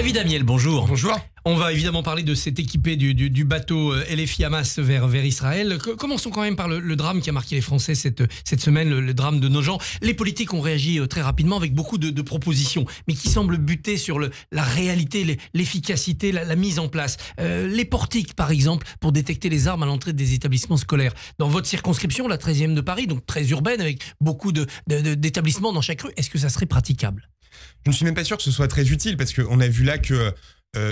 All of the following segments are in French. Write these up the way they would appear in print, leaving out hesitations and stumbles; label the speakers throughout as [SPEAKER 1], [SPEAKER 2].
[SPEAKER 1] David Amiel, bonjour.
[SPEAKER 2] Bonjour.
[SPEAKER 1] On va évidemment parler de cet équipé du bateau LFI Hamas vers Israël. Commençons quand même par le drame qui a marqué les Français cette semaine, le drame de Nogent. Les politiques ont réagi très rapidement avec beaucoup de propositions, mais qui semblent buter sur la réalité, l'efficacité, la mise en place. Les portiques, par exemple, pour détecter les armes à l'entrée des établissements scolaires. Dans votre circonscription, la 13e de Paris, donc très urbaine, avec beaucoup d'établissements dans chaque rue, est-ce que ça serait praticable ?
[SPEAKER 2] Je ne suis même pas sûr que ce soit très utile parce qu'on a vu là que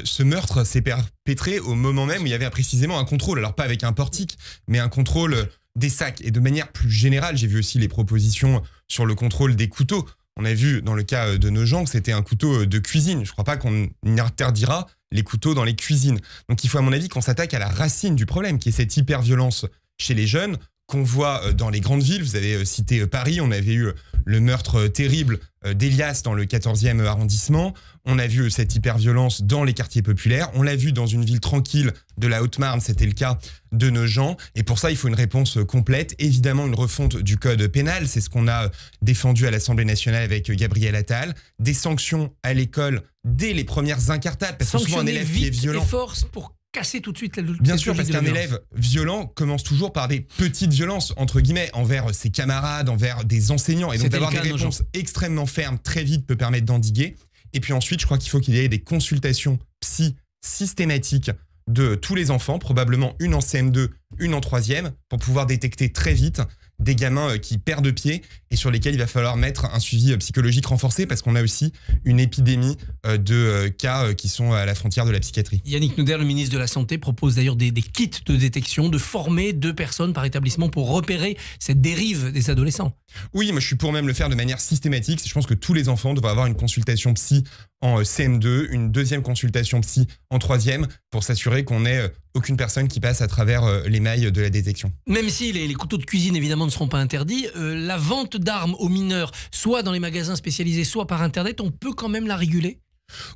[SPEAKER 2] ce meurtre s'est perpétré au moment même où il y avait précisément un contrôle. Alors pas avec un portique, mais un contrôle des sacs. Et de manière plus générale, j'ai vu aussi les propositions sur le contrôle des couteaux. On a vu dans le cas de Nogent que c'était un couteau de cuisine. Je ne crois pas qu'on interdira les couteaux dans les cuisines. Donc il faut à mon avis qu'on s'attaque à la racine du problème, qui est cette hyperviolence chez les jeunes, qu'on voit dans les grandes villes. Vous avez cité Paris, on avait eu le meurtre terrible d'Elias dans le 14e arrondissement. On a vu cette hyperviolence dans les quartiers populaires. On l'a vu dans une ville tranquille de la Haute-Marne, c'était le cas de Nogent. Et pour ça, il faut une réponse complète. Évidemment, une refonte du code pénal. C'est ce qu'on a défendu à l'Assemblée nationale avec Gabriel Attal. Des sanctions à l'école dès les premières incartades. Parce que souvent, un élève qui est violent...
[SPEAKER 1] et force pour casser tout de suite la
[SPEAKER 2] Bien sûr, parce qu'un élève violent commence toujours par des petites violences, entre guillemets, envers ses camarades, envers des enseignants. Et donc d'avoir des réponses extrêmement fermes très vite peut permettre d'endiguer. Et puis ensuite, je crois qu'il faut qu'il y ait des consultations psy systématiques de tous les enfants, probablement une en CM2, une en 3e, pour pouvoir détecter très vite des gamins qui perdent pied et sur lesquels il va falloir mettre un suivi psychologique renforcé parce qu'on a aussi une épidémie de cas qui sont à la frontière de la psychiatrie.
[SPEAKER 1] Yannick Nouder, le ministre de la Santé, propose d'ailleurs des kits de détection, de former 2 personnes par établissement pour repérer cette dérive des adolescents.
[SPEAKER 2] Oui, moi je suis pour même le faire de manière systématique. Je pense que tous les enfants devraient avoir une consultation psy en CM2, une deuxième consultation psy en 3e pour s'assurer qu'on n'ait aucune personne qui passe à travers les mailles de la détection.
[SPEAKER 1] Même si les couteaux de cuisine évidemment ne seront pas interdits, la vente d'armes aux mineurs, soit dans les magasins spécialisés, soit par Internet, on peut quand même la réguler ?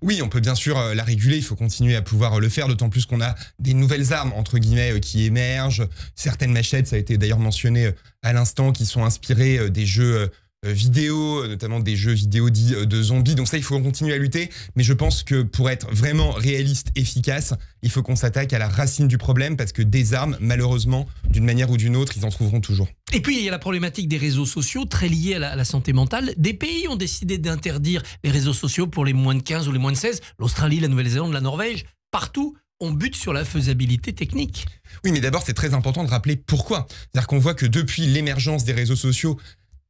[SPEAKER 2] Oui, on peut bien sûr la réguler, il faut continuer à pouvoir le faire, d'autant plus qu'on a des nouvelles armes, entre guillemets, qui émergent. Certaines machettes, ça a été d'ailleurs mentionné à l'instant, qui sont inspirées des jeux vidéo, notamment des jeux vidéo dits de zombies. Donc ça, il faut continuer à lutter. Mais je pense que pour être vraiment réaliste, efficace, il faut qu'on s'attaque à la racine du problème parce que des armes, malheureusement, d'une manière ou d'une autre, ils en trouveront toujours.
[SPEAKER 1] Et puis, il y a la problématique des réseaux sociaux, très liée à la santé mentale. Des pays ont décidé d'interdire les réseaux sociaux pour les moins de 15 ou les moins de 16. L'Australie, la Nouvelle-Zélande, la Norvège, partout, on bute sur la faisabilité technique.
[SPEAKER 2] Oui, mais d'abord, c'est très important de rappeler pourquoi. C'est-à-dire qu'on voit que depuis l'émergence des réseaux sociaux,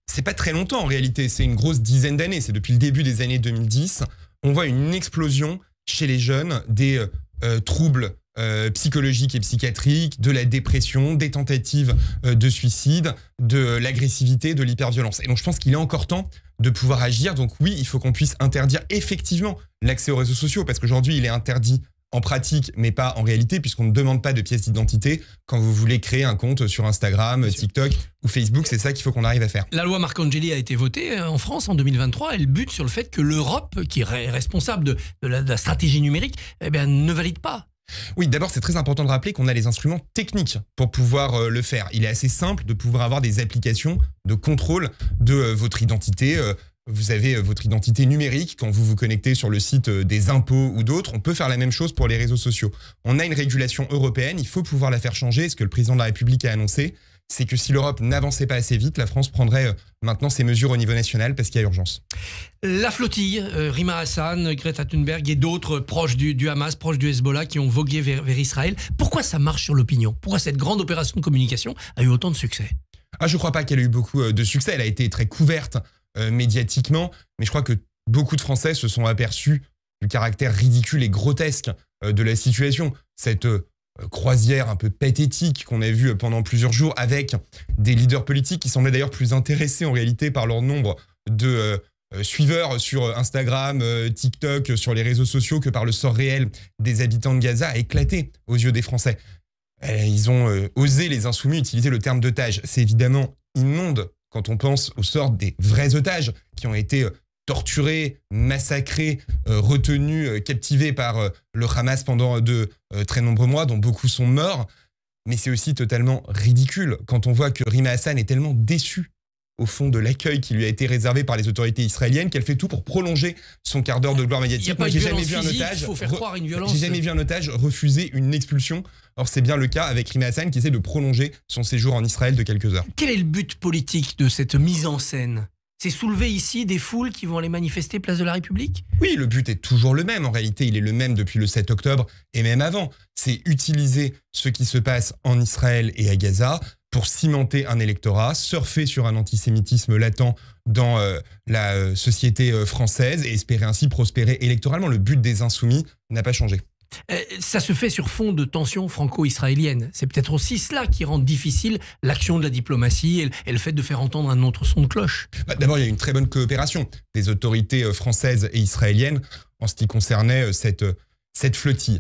[SPEAKER 2] c'est pas très longtemps en réalité, c'est une grosse dizaine d'années, c'est depuis le début des années 2010, on voit une explosion chez les jeunes des troubles psychologiques et psychiatriques, de la dépression, des tentatives de suicide, de l'agressivité, de l'hyperviolence. Et donc je pense qu'il est encore temps de pouvoir agir. Donc oui, il faut qu'on puisse interdire effectivement l'accès aux réseaux sociaux, parce qu'aujourd'hui il est interdit en pratique, mais pas en réalité, puisqu'on ne demande pas de pièce d'identité quand vous voulez créer un compte sur Instagram, TikTok ou Facebook. C'est ça qu'il faut qu'on arrive à faire.
[SPEAKER 1] La loi Marcangeli a été votée en France en 2023. Elle bute sur le fait que l'Europe, qui est responsable de la stratégie numérique, ne valide pas.
[SPEAKER 2] Oui, d'abord, c'est très important de rappeler qu'on a les instruments techniques pour pouvoir le faire. Il est assez simple de pouvoir avoir des applications de contrôle de votre identité. Vous avez votre identité numérique quand vous vous connectez sur le site des impôts ou d'autres. On peut faire la même chose pour les réseaux sociaux. On a une régulation européenne, il faut pouvoir la faire changer. Ce que le président de la République a annoncé, c'est que si l'Europe n'avançait pas assez vite, la France prendrait maintenant ses mesures au niveau national parce qu'il y a urgence.
[SPEAKER 1] La flottille, Rima Hassan, Greta Thunberg et d'autres proches du Hamas, proches du Hezbollah qui ont vogué vers Israël. Pourquoi ça marche sur l'opinion ? Pourquoi cette grande opération de communication a eu autant de succès ?
[SPEAKER 2] Je ne crois pas qu'elle ait eu beaucoup de succès. Elle a été très couverte médiatiquement, mais je crois que beaucoup de Français se sont aperçus du caractère ridicule et grotesque de la situation. Cette croisière un peu pathétique qu'on a vue pendant plusieurs jours avec des leaders politiques qui semblaient d'ailleurs plus intéressés en réalité par leur nombre de suiveurs sur Instagram, TikTok, sur les réseaux sociaux que par le sort réel des habitants de Gaza a éclaté aux yeux des Français. Ils ont osé, les insoumis, utiliser le terme d'otage. C'est évidemment immonde quand on pense au sort des vrais otages qui ont été torturés, massacrés, retenus, captivés par le Hamas pendant de très nombreux mois, dont beaucoup sont morts. Mais c'est aussi totalement ridicule quand on voit que Rima Hassan est tellement déçue au fond de l'accueil qui lui a été réservé par les autorités israéliennes, qu'elle fait tout pour prolonger son quart d'heure de gloire médiatique.
[SPEAKER 1] Moi, j'ai jamais vu un otage. Il faut faire croire une violence.
[SPEAKER 2] J'ai jamais vu un otage refuser une expulsion. Or, c'est bien le cas avec Rimi Hassan qui essaie de prolonger son séjour en Israël de quelques heures.
[SPEAKER 1] Quel est le but politique de cette mise en scène ? C'est soulever ici des foules qui vont aller manifester place de la République ?
[SPEAKER 2] Oui, le but est toujours le même. En réalité, il est le même depuis le 7 octobre et même avant. C'est utiliser ce qui se passe en Israël et à Gaza pour cimenter un électorat, surfer sur un antisémitisme latent dans la société française et espérer ainsi prospérer électoralement. Le but des insoumis n'a pas changé.
[SPEAKER 1] Ça se fait sur fond de tensions franco-israéliennes. C'est peut-être aussi cela qui rend difficile l'action de la diplomatie et le fait de faire entendre un autre son de cloche.
[SPEAKER 2] D'abord, il y a une très bonne coopération des autorités françaises et israéliennes en ce qui concernait cette flottille.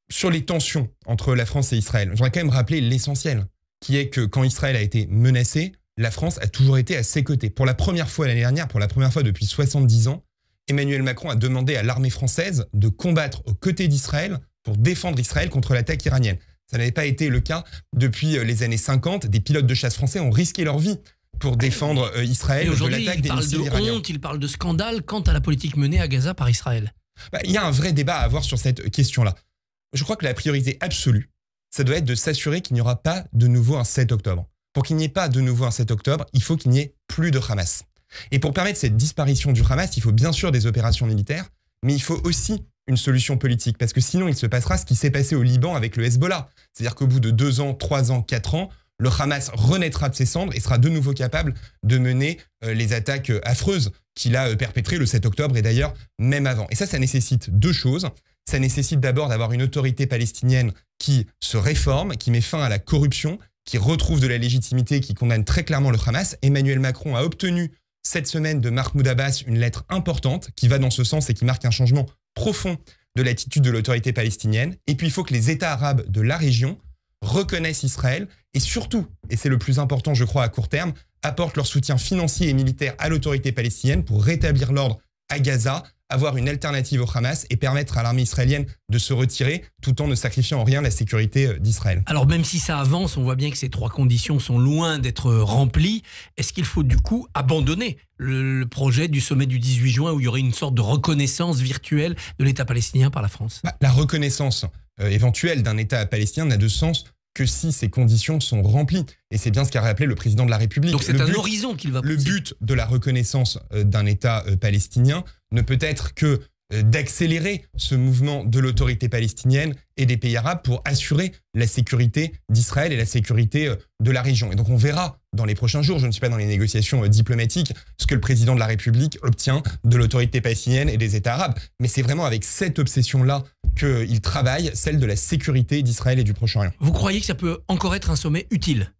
[SPEAKER 2] Sur les tensions entre la France et Israël, je voudrais quand même rappeler l'essentiel, qui est que quand Israël a été menacé, la France a toujours été à ses côtés. Pour la première fois l'année dernière, pour la première fois depuis 70 ans, Emmanuel Macron a demandé à l'armée française de combattre aux côtés d'Israël pour défendre Israël contre l'attaque iranienne. Ça n'avait pas été le cas depuis les années 50. Des pilotes de chasse français ont risqué leur vie pour défendre Israël de l'attaque des missiles iraniens.
[SPEAKER 1] Il parle de honte, il parle de scandale quant à la politique menée à Gaza par Israël.
[SPEAKER 2] Il y a un vrai débat à avoir sur cette question-là. Je crois que la priorité absolue, ça doit être de s'assurer qu'il n'y aura pas de nouveau un 7 octobre. Pour qu'il n'y ait pas de nouveau un 7 octobre, il faut qu'il n'y ait plus de Hamas. Et pour permettre cette disparition du Hamas, il faut bien sûr des opérations militaires, mais il faut aussi une solution politique, parce que sinon il se passera ce qui s'est passé au Liban avec le Hezbollah. C'est-à-dire qu'au bout de 2 ans, 3 ans, 4 ans, le Hamas renaîtra de ses cendres et sera de nouveau capable de mener les attaques affreuses qu'il a perpétrées le 7 octobre et d'ailleurs même avant. Et ça nécessite 2 choses. Ça nécessite d'abord d'avoir une autorité palestinienne qui se réforme, qui met fin à la corruption, qui retrouve de la légitimité, qui condamne très clairement le Hamas. Emmanuel Macron a obtenu cette semaine de Mahmoud Abbas une lettre importante qui va dans ce sens et qui marque un changement profond de l'attitude de l'autorité palestinienne. Et puis il faut que les États arabes de la région reconnaissent Israël et surtout, et c'est le plus important je crois à court terme, apportent leur soutien financier et militaire à l'autorité palestinienne pour rétablir l'ordre à Gaza, avoir une alternative au Hamas et permettre à l'armée israélienne de se retirer tout en ne sacrifiant en rien la sécurité d'Israël.
[SPEAKER 1] Alors même si ça avance, on voit bien que ces 3 conditions sont loin d'être remplies. Est-ce qu'il faut du coup abandonner le projet du sommet du 18 juin où il y aurait une sorte de reconnaissance virtuelle de l'État palestinien par la France ?
[SPEAKER 2] La reconnaissance éventuelle d'un État palestinien n'a de sens que si ces conditions sont remplies. Et c'est bien ce qu'a rappelé le président de la République.
[SPEAKER 1] Donc c'est un horizon qu'il va poser.
[SPEAKER 2] Le but de la reconnaissance d'un État palestinien ne peut être que d'accélérer ce mouvement de l'autorité palestinienne et des pays arabes pour assurer la sécurité d'Israël et la sécurité de la région. Et donc on verra dans les prochains jours, je ne suis pas dans les négociations diplomatiques, ce que le président de la République obtient de l'autorité palestinienne et des États arabes. Mais c'est vraiment avec cette obsession-là qu'il travaille, celle de la sécurité d'Israël et du Proche-Orient.
[SPEAKER 1] Vous croyez que ça peut encore être un sommet utile ?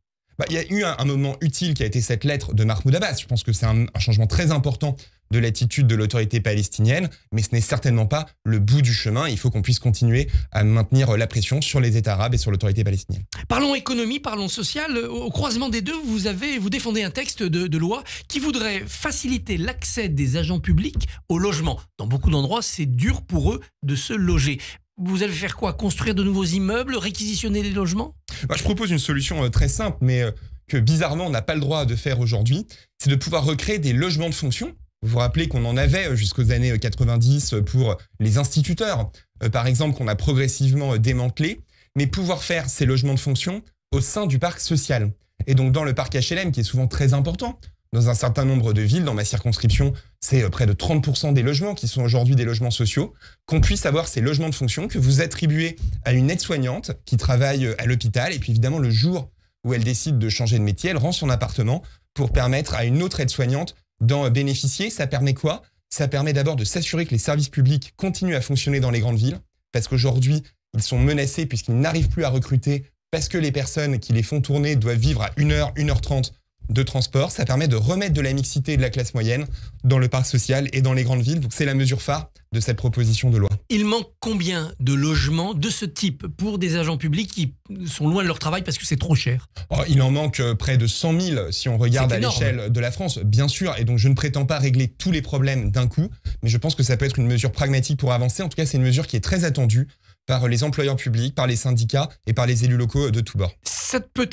[SPEAKER 2] Il y a eu un moment utile qui a été cette lettre de Mahmoud Abbas. Je pense que c'est un changement très important de l'attitude de l'autorité palestinienne, mais ce n'est certainement pas le bout du chemin. Il faut qu'on puisse continuer à maintenir la pression sur les États arabes et sur l'autorité palestinienne.
[SPEAKER 1] Parlons économie, parlons social. Au croisement des deux, vous défendez un texte de loi qui voudrait faciliter l'accès des agents publics au logement. Dans beaucoup d'endroits, c'est dur pour eux de se loger. Vous allez faire quoi ? Construire de nouveaux immeubles, réquisitionner des logements ?
[SPEAKER 2] Je propose une solution très simple, mais que bizarrement on n'a pas le droit de faire aujourd'hui. C'est de pouvoir recréer des logements de fonction. Vous vous rappelez qu'on en avait jusqu'aux années 90 pour les instituteurs, par exemple, qu'on a progressivement démantelé, mais pouvoir faire ces logements de fonction au sein du parc social. Et donc dans le parc HLM, qui est souvent très important, dans un certain nombre de villes, dans ma circonscription, c'est près de 30% des logements qui sont aujourd'hui des logements sociaux, qu'on puisse avoir ces logements de fonction que vous attribuez à une aide-soignante qui travaille à l'hôpital, et puis évidemment le jour où elle décide de changer de métier, elle rend son appartement pour permettre à une autre aide-soignante d'en bénéficier. Ça permet quoi ? Ça permet d'abord de s'assurer que les services publics continuent à fonctionner dans les grandes villes, parce qu'aujourd'hui, ils sont menacés puisqu'ils n'arrivent plus à recruter, parce que les personnes qui les font tourner doivent vivre à 1h, 1h30 de transport. Ça permet de remettre de la mixité et de la classe moyenne dans le parc social et dans les grandes villes. Donc c'est la mesure phare de cette proposition de loi.
[SPEAKER 1] Il manque combien de logements de ce type pour des agents publics qui sont loin de leur travail parce que c'est trop cher ?
[SPEAKER 2] Il en manque près de 100 000 si on regarde à l'échelle de la France, bien sûr. Et donc je ne prétends pas régler tous les problèmes d'un coup, mais je pense que ça peut être une mesure pragmatique pour avancer. En tout cas, c'est une mesure qui est très attendue par les employeurs publics, par les syndicats et par les élus locaux de tous bords.
[SPEAKER 1] Ça doit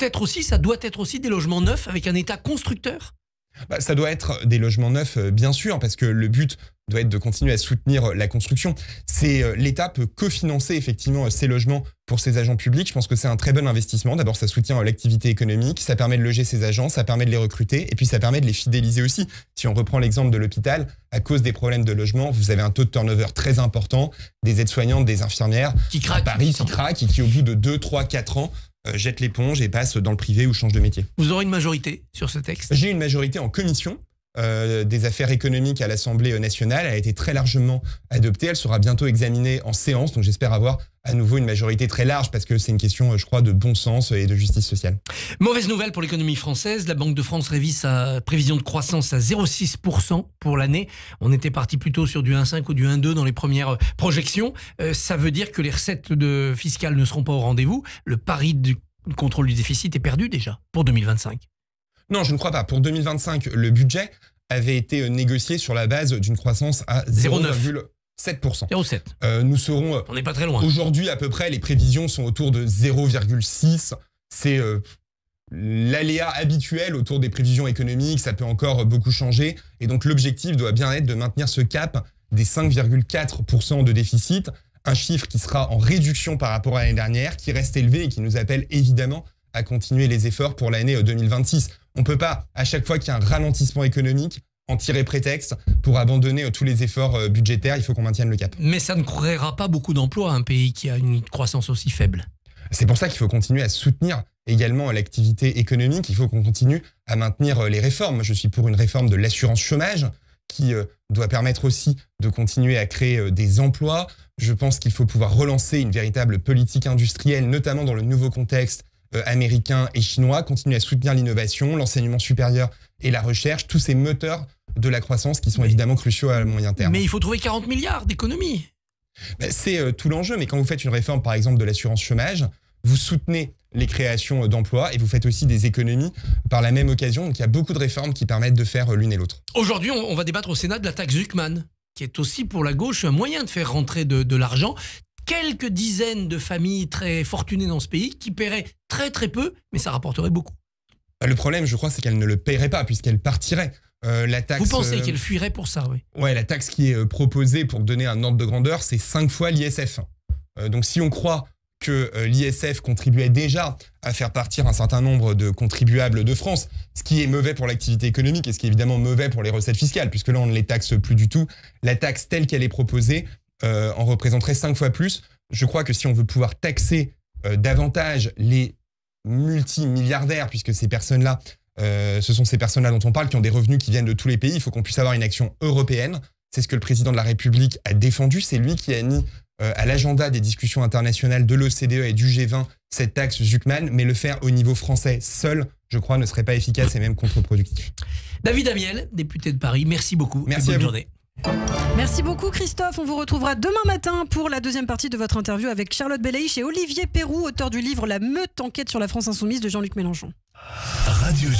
[SPEAKER 1] être aussi des logements neufs avec un État constructeur ?
[SPEAKER 2] Ça doit être des logements neufs, bien sûr, parce que le but doit être de continuer à soutenir la construction. L'État peut cofinancer effectivement ces logements pour ses agents publics. Je pense que c'est un très bon investissement. D'abord, ça soutient l'activité économique, ça permet de loger ses agents, ça permet de les recruter, et puis ça permet de les fidéliser aussi. Si on reprend l'exemple de l'hôpital, à cause des problèmes de logement, vous avez un taux de turnover très important, des aides-soignantes, des infirmières à Paris qui craquent et qui, au bout de 2, 3, 4 ans, jettent l'éponge et passent dans le privé ou changent de métier.
[SPEAKER 1] Vous aurez une majorité sur ce texte?
[SPEAKER 2] J'ai une majorité en commission des affaires économiques à l'Assemblée nationale. Elle a été très largement adoptée. Elle sera bientôt examinée en séance. Donc j'espère avoir à nouveau une majorité très large parce que c'est une question, je crois, de bon sens et de justice sociale.
[SPEAKER 1] Mauvaise nouvelle pour l'économie française. La Banque de France révise sa prévision de croissance à 0,6% pour l'année. On était parti plutôt sur du 1,5 ou du 1,2 dans les premières projections. Ça veut dire que les recettes fiscales ne seront pas au rendez-vous. Le pari du contrôle du déficit est perdu déjà pour 2025.
[SPEAKER 2] Non, je ne crois pas. Pour 2025, le budget avait été négocié sur la base d'une croissance à 0,7%.
[SPEAKER 1] 0,7.
[SPEAKER 2] Nous serons...
[SPEAKER 1] On n'est pas très loin.
[SPEAKER 2] Aujourd'hui, à peu près, les prévisions sont autour de 0,6. C'est l'aléa habituel autour des prévisions économiques. Ça peut encore beaucoup changer. Et donc, l'objectif doit bien être de maintenir ce cap des 5,4% de déficit. Un chiffre qui sera en réduction par rapport à l'année dernière, qui reste élevé et qui nous appelle évidemment à continuer les efforts pour l'année 2026. On ne peut pas, à chaque fois qu'il y a un ralentissement économique, en tirer prétexte pour abandonner tous les efforts budgétaires. Il faut qu'on maintienne le cap.
[SPEAKER 1] Mais ça ne créera pas beaucoup d'emplois, un pays qui a une croissance aussi faible.
[SPEAKER 2] C'est pour ça qu'il faut continuer à soutenir également l'activité économique. Il faut qu'on continue à maintenir les réformes. Je suis pour une réforme de l'assurance chômage qui doit permettre aussi de continuer à créer des emplois. Je pense qu'il faut pouvoir relancer une véritable politique industrielle, notamment dans le nouveau contexte américain et chinois, continuer à soutenir l'innovation, l'enseignement supérieur et la recherche, tous ces moteurs de la croissance qui sont évidemment cruciaux à moyen terme.
[SPEAKER 1] Mais il faut trouver 40 milliards d'économies.
[SPEAKER 2] C'est tout l'enjeu, mais quand vous faites une réforme par exemple de l'assurance chômage, vous soutenez les créations d'emplois et vous faites aussi des économies par la même occasion. Donc il y a beaucoup de réformes qui permettent de faire l'une et l'autre.
[SPEAKER 1] Aujourd'hui, on va débattre au Sénat de la taxe Zuckman, qui est aussi pour la gauche un moyen de faire rentrer de l'argent. Quelques dizaines de familles très fortunées dans ce pays qui paieraient très très peu, mais ça rapporterait beaucoup.
[SPEAKER 2] Le problème, je crois, c'est qu'elle ne le paierait pas puisqu'elle partirait. La taxe,
[SPEAKER 1] vous pensez qu'elle fuirait pour ça, oui?
[SPEAKER 2] Ouais, la taxe qui est proposée pour donner un ordre de grandeur, c'est 5 fois l'ISF. Donc si on croit que l'ISF contribuait déjà à faire partir un certain nombre de contribuables de France, ce qui est mauvais pour l'activité économique et ce qui est évidemment mauvais pour les recettes fiscales, puisque là on ne les taxe plus du tout, la taxe telle qu'elle est proposée en représenterait 5 fois plus. Je crois que si on veut pouvoir taxer davantage les multimilliardaires, puisque ces personnes-là, ce sont ces personnes-là dont on parle, qui ont des revenus qui viennent de tous les pays, il faut qu'on puisse avoir une action européenne. C'est ce que le président de la République a défendu. C'est lui qui a mis à l'agenda des discussions internationales de l'OCDE et du G20 cette taxe Zuckman, mais le faire au niveau français seul, je crois, ne serait pas efficace et même contre-productif.
[SPEAKER 1] David Amiel, député de Paris, merci beaucoup.
[SPEAKER 2] Merci, bonne journée.
[SPEAKER 3] Merci beaucoup Christophe, on vous retrouvera demain matin pour la deuxième partie de votre interview avec Charlotte Belaïch et Olivier Perroux, auteur du livre La Meute, enquête sur la France insoumise de Jean-Luc Mélenchon.
[SPEAKER 4] Radio J.